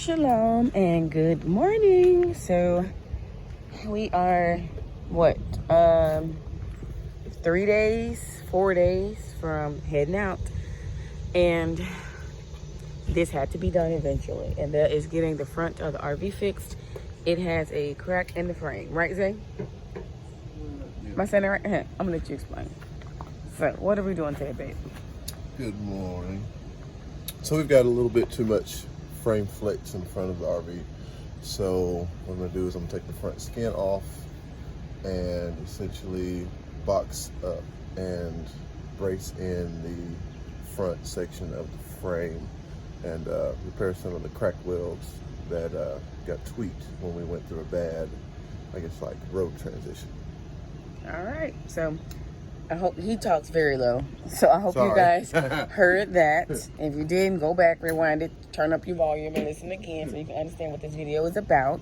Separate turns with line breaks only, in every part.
Shalom and good morning. So we are what 4 days from heading out, and this had to be done eventually, and that is getting the front of the RV fixed. It has a crack in the frame, right, Zay? Am I saying that right? I'm gonna let you explain. So what are we doing today, babe?
Good morning. So we've got a little bit too much frame flex in front of the RV. So what I'm gonna do is I'm gonna take the front skin off and essentially box up and brace in the front section of the frame and repair some of the crack welds that got tweaked when we went through a bad, I guess, like road transition.
All right, so I hope he talks very low. So I hope
Sorry.
you guys heard that. If you didn't, go back, rewind it, turn up your volume and listen again so you can understand what this video is about.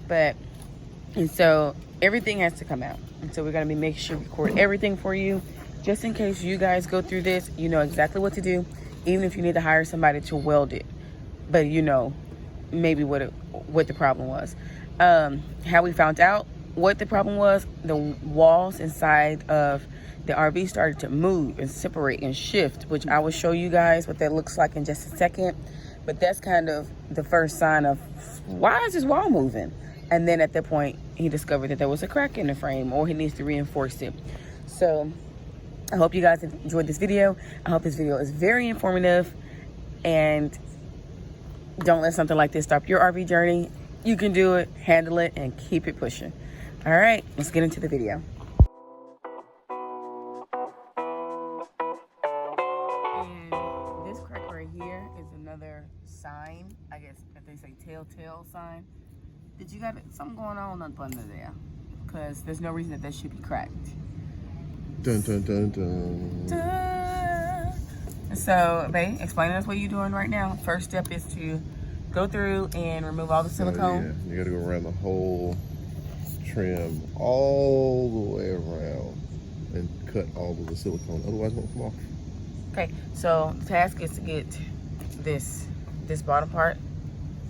And so everything has to come out. And so we're going to be making sure we record everything for you. Just in case you guys go through this, you know exactly what to do. Even if you need to hire somebody to weld it. But you know maybe what the problem was. How we found out what the problem was, the walls inside of the RV started to move and separate and shift, which I will show you guys what that looks like in just a second. But that's kind of the first sign of, why is this wall moving? And then at that point, he discovered that there was a crack in the frame, or he needs to reinforce it. So I hope you guys enjoyed this video. I hope this video is very informative, and don't let something like this stop your RV journey. You can do it, handle it, and keep it pushing. All right, let's get into the video. And this crack right here is another sign, I guess, if they say telltale sign, that you got something going on up under there, because there's no reason that should be cracked.
Dun dun dun dun.
Dun. So, babe, explain to us what you're doing right now. First step is to go through and remove all the silicone.
Yeah, you gotta go around the whole trim all the way around and cut all of the silicone, otherwise it won't come off.
Okay, so the task is to get this bottom part,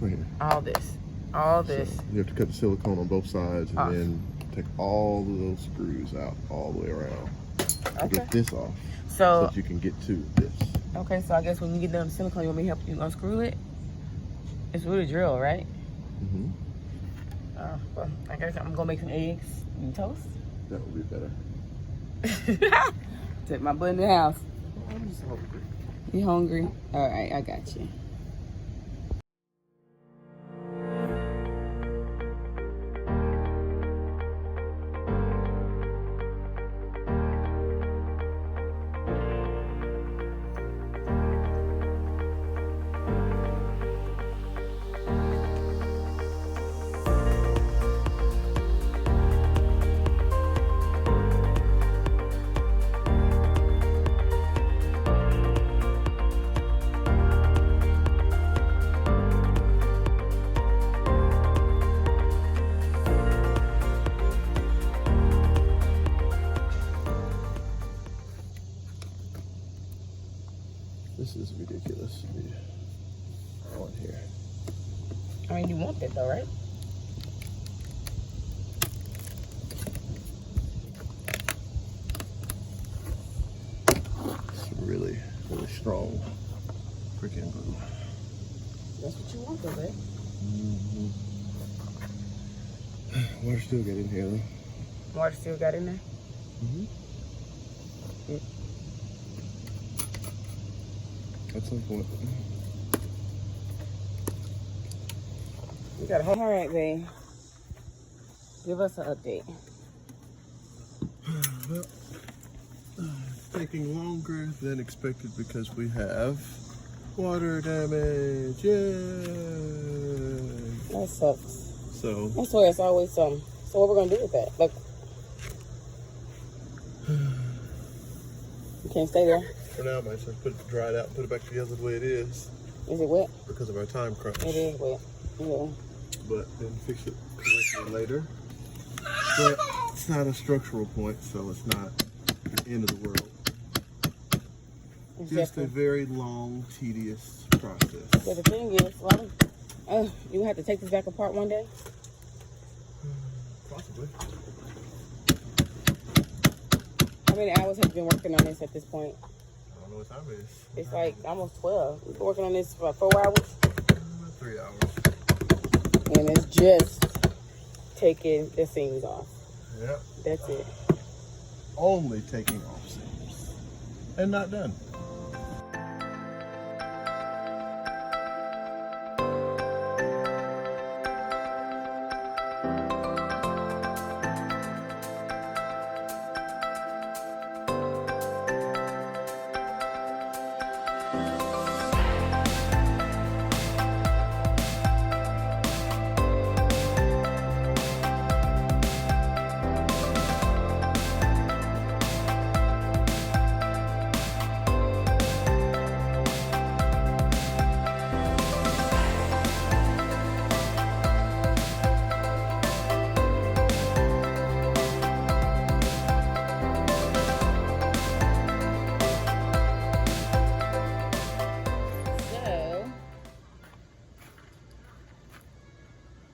Right here.
all this.
So you have to cut the silicone on both sides and then take all of those screws out all the way around to get this off, so that you can get to this.
Okay, so I guess when you get done with silicone, you want me to help you unscrew it? It's with a drill, right?
Mm-hmm.
Well, I guess I'm gonna make some eggs and toast.
That would be better.
Take my butt in the house.
I'm just hungry.
You hungry? All right, I got you.
This is ridiculous. I want here.
I mean, you want that though, right?
It's really, really strong freaking glue.
That's what you want though, right?
Mm-hmm. Water still got in here though.
Water still got in there?
Mm-hmm.
Yeah.
At some point.
You got a all right, babe. Give us an update.
Well, it's taking longer than expected because we have water damage. Yay!
That sucks.
So
I swear it's always something. So what we're gonna do with that? Like, you can't stay there.
for now, I might just put it dried out and put it back together the way it is.
Is it wet?
Because of our time crunch.
It is wet. Yeah.
But then fix it correctly later. But it's not a structural point, so it's not the end of the world. Just a very long, tedious process.
But the thing is, Oh, you have to take this back apart one day?
Possibly.
How many hours have you been working on this at this point?
I don't know what time it is.
It's like almost 12. You've been working on this for 4 hours?
3 hours.
And it's just taking the seams off.
Yep.
That's it.
Only taking off seams. And not done.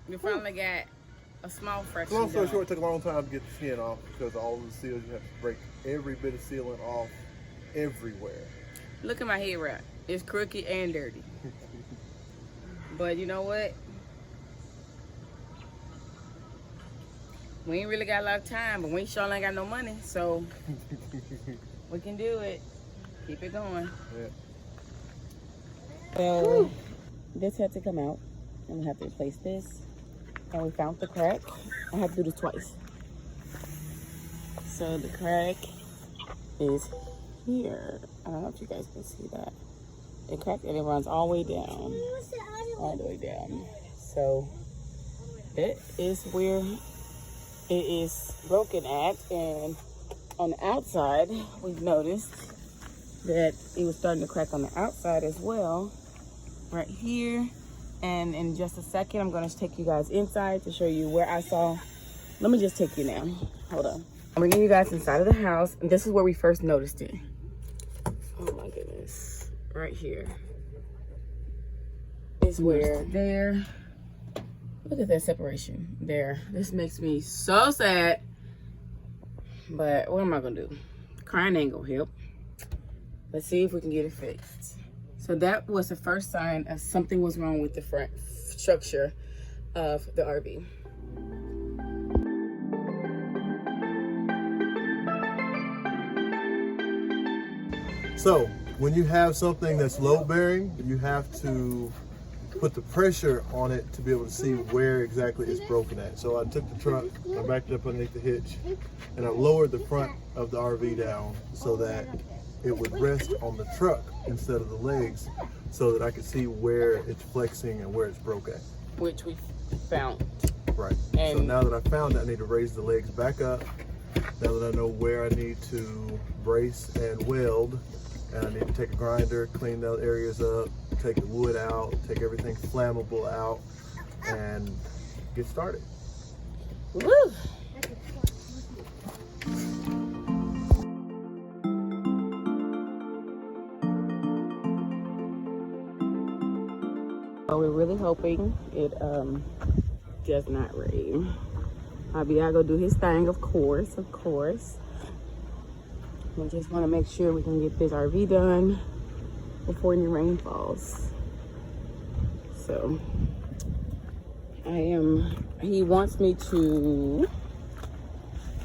We finally got a small fraction
Long story
done.
short, it took a long time to get the skin off because all of the seals, you have to break every bit of sealant off everywhere.
Look at my head wrap. It's crooked and dirty. But you know what? We ain't really got a lot of time, but we sure ain't got no money, so we can do it. Keep it going.
Yeah.
So this had to come out. I'm gonna have to replace this. And we found the crack. I have to do this twice. So the crack is here. I don't know if you guys can see that. The crack, and it runs all the way down. All the way down. So that is where it is broken at. And on the outside, we've noticed that it was starting to crack on the outside as well. Right here. And in just a second, I'm going to take you guys inside to show you where I saw. Let me just take you now. Hold on. I'm bringing you guys inside of the house. And this is where we first noticed it. Oh my goodness. Right here. Is where there. Look at that separation there. This makes me so sad. But what am I going to do? Crying ain't going to help. Let's see if we can get it fixed. So that was the first sign of something was wrong with the front structure of the RV.
So when you have something that's load bearing, you have to put the pressure on it to be able to see where exactly it's broken at. So I took the truck, I backed it up underneath the hitch, and I lowered the front of the RV down so that it would rest on the truck instead of the legs, so that I could see where it's flexing and where it's broke at.
Which we found.
Right.
And
so now that I found it, I need to raise the legs back up. Now that I know where I need to brace and weld, and I need to take a grinder, clean those areas up, take the wood out, take everything flammable out, and get started.
Woo! So we're really hoping it does not rain. Abiago do his thing, of course. We just want to make sure we can get this RV done before any rain falls. So he wants me to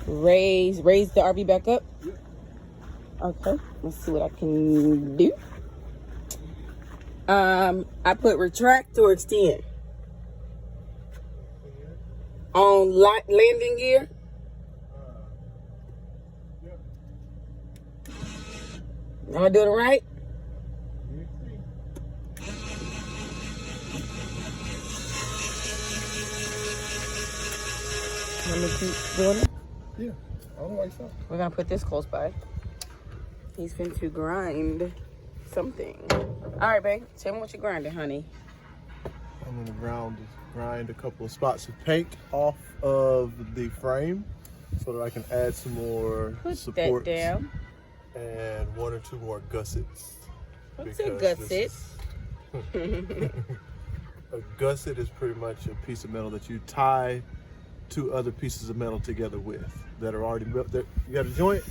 raise the RV back up. Okay, let's see what I can do. I put retract or extend on landing gear. Am I doing it right? Let me keep doing it.
Yeah, I don't like so.
We're gonna put this close by. He's going to grind something. All right, babe. Tell me what you're grinding, honey.
I'm gonna grind a couple of spots of paint off of the frame so that I can add some more supports.
Put that down.
And 1 or 2 more gussets.
What's a gusset?
A gusset is pretty much a piece of metal that you tie two other pieces of metal together with that are already built. You got a joint.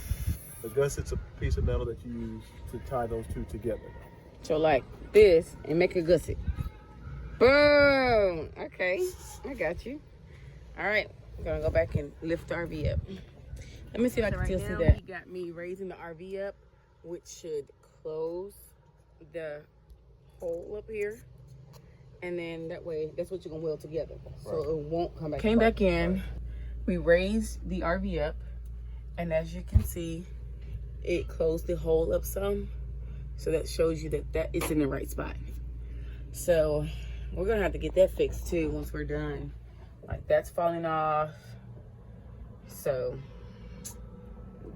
A gusset's a piece of metal that you use to tie those two together.
So like this and make a gusset. Boom. Okay, I got you. All right, I'm gonna go back and lift the RV up. Let me see if I can still see that. He got me raising the RV up, which should close the hole up here. And then that way, that's what you're gonna weld together. So it won't come back. Came back in, we raised the RV up. And as you can see, it closed the hole up some. So that shows you that it's in the right spot. So we're gonna have to get that fixed too once we're done. Like that's falling off. So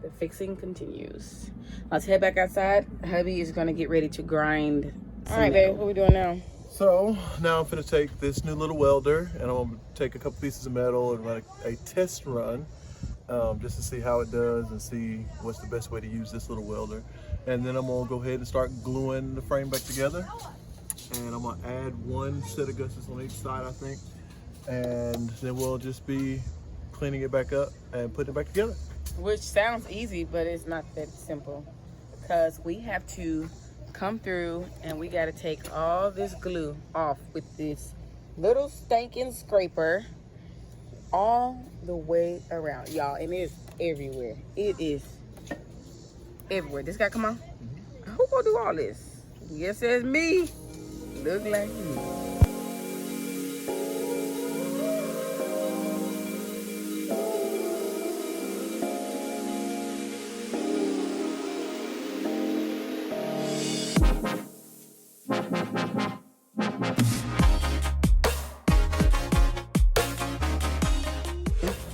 the fixing continues. Let's head back outside. Hubby is gonna get ready to grind. All right, babe, what are we doing now?
So now I'm gonna take this new little welder and I'm gonna take a couple pieces of metal and run a test run just to see how it does and see what's the best way to use this little welder. And then I'm gonna go ahead and start gluing the frame back together. And I'm gonna add one set of gussets on each side, I think. And then we'll just be cleaning it back up and putting it back together.
Which sounds easy, but it's not that simple. Because we have to come through and we gotta take all this glue off with this little stinking scraper all the way around, y'all. And it's everywhere. It is everywhere. This guy, come on. Who gonna do all this? Yes, it's me. Look like me.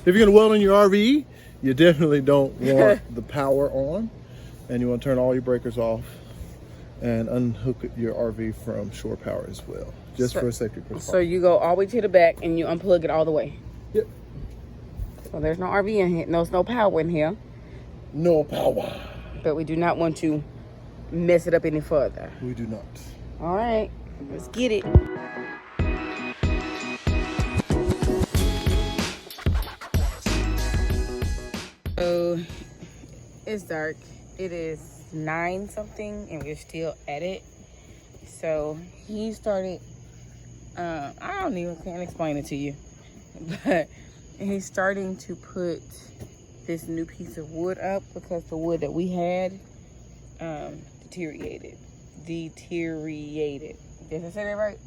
If you're gonna weld on your RV, you definitely don't want the power on, and you want to turn all your breakers off and unhook your RV from shore power as well, just for a safety precaution.
So you go all the way to the back and you unplug it all the way.
Yep.
So there's no RV in here. No power in here.
No power.
But we do not want to mess it up any further.
We do not.
All right, let's get it. So it's dark. It is 9 something and we're still at it. So he started, can't explain it to you, but he's starting to put this new piece of wood up because the wood that we had deteriorated. Did I say that right?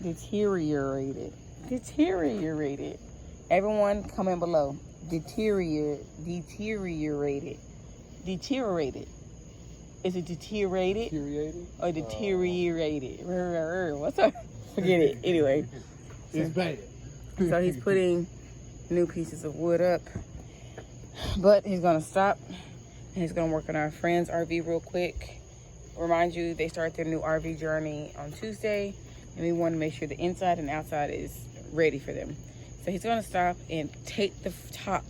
Deteriorated. Everyone comment below. Deteriorated. Is it deteriorated? Or deteriorated? What's up? Forget it. Anyway.
It's bad.
So he's putting new pieces of wood up. But he's going to stop. And he's going to work on our friend's RV real quick. Remind you, they start their new RV journey on Tuesday. And we want to make sure the inside and outside is ready for them. So he's going to stop and take the top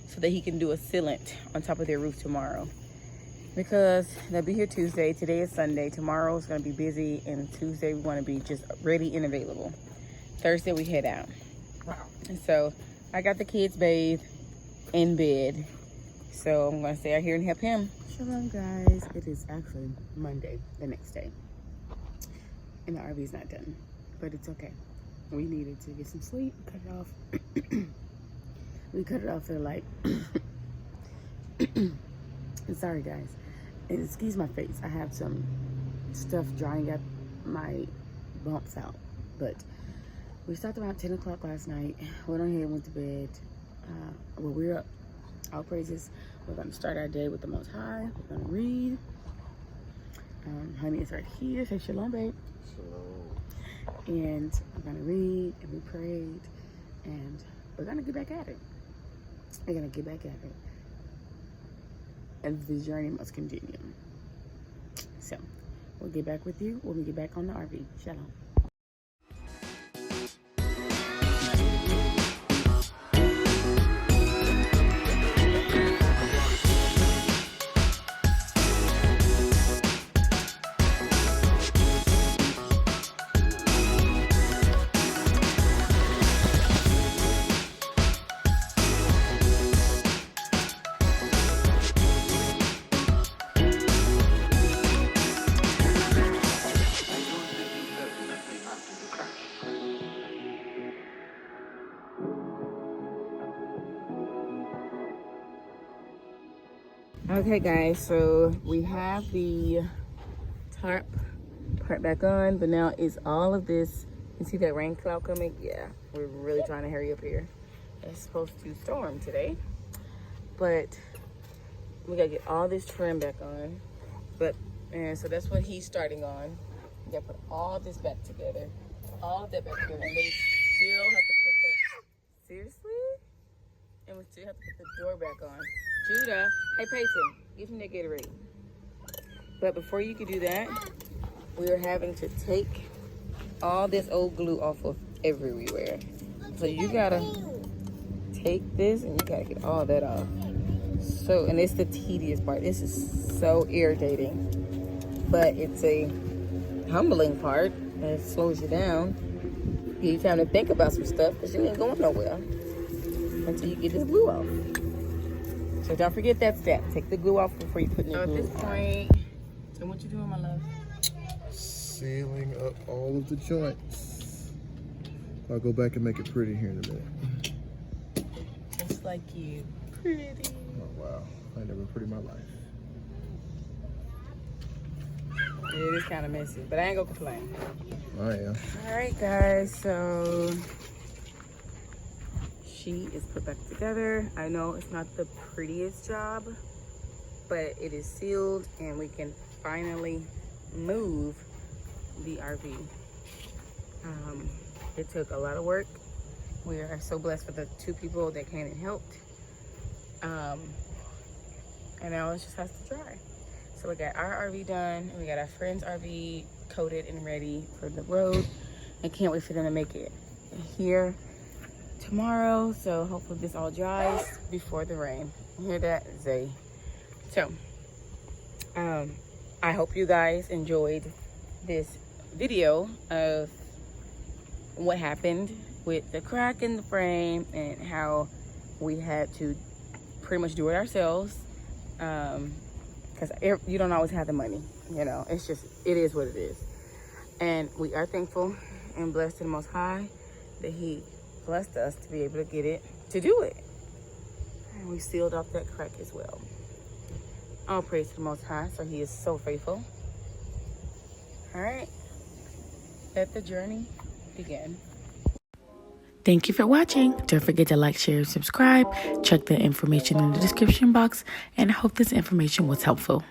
so that he can do a sealant on top of their roof tomorrow. Because they'll be here Tuesday. Today is Sunday. Tomorrow is going to be busy. And Tuesday we want to be just ready and available. Thursday we head out.
Wow.
And so I got the kids bathed in bed. So I'm going to stay out here and help him. Shalom, guys. It is actually Monday, the next day. And the RV's not done. But it's okay. We needed to get some sleep, cut it off. We cut it off at like, sorry guys, and excuse my face. I have some stuff drying up my bumps out. But we stopped around 10 o'clock last night. Went on here, went to bed. Well, we're up. All praises. We're going to start our day with the Most High. We're going to read. Honey is right here. Say shalom, babe.
Shalom.
And we're going to read and we prayed. And we're going to get back at it. We're going to get back at it. And the journey must continue. So, we'll get back with you when we get back on the RV. Shalom. Okay, guys, so we have the tarp part back on, but now it's all of this. You see that rain cloud coming? Yeah, we're really trying to hurry up here. It's supposed to storm today, but we gotta get all this trim back on. And so that's what he's starting on. We gotta put all this back together, all of that back together, and then still have to put the, seriously? And we still have to put the door back on. Judah, hey Peyton, give me that Gatorade. But before you can do that, we are having to take all this old glue off of everywhere. So you gotta take this and you gotta get all that off. So, and it's the tedious part. This is so irritating, but it's a humbling part, and it slows you down. Give you time to think about some stuff, because you ain't going nowhere until you get this glue off. So don't forget that step. Take the glue off before you put your glue on. At this point, so what you doing, my love?
Sealing up all of the joints. I'll go back and make it pretty here in a minute.
Just like you. Pretty.
Oh wow, I ain't never been pretty in my life.
It is kind of messy, but I ain't gonna complain.
I am.
All right, guys, so she is put back together. I know it's not the prettiest job, but it is sealed and we can finally move the RV. It took a lot of work. We are so blessed for the 2 people that came and helped. And now it just has to dry. So we got our RV done. We got our friend's RV coated and ready for the road. I can't wait for them to make it here tomorrow. So hopefully this all dries before the rain. You hear that, Zay? So, I hope you guys enjoyed this video of what happened with the crack in the frame and how we had to pretty much do it ourselves, because you don't always have the money, you know. It's just, it is what it is. And we are thankful and blessed to the Most High that he blessed us to be able to get it, to do it. And we sealed off that crack as well. All praise to the Most High, so he is so faithful. All right, let the journey begin. Thank you for watching. Don't forget to like, share, and subscribe. Check the information in the description box, and I hope this information was helpful.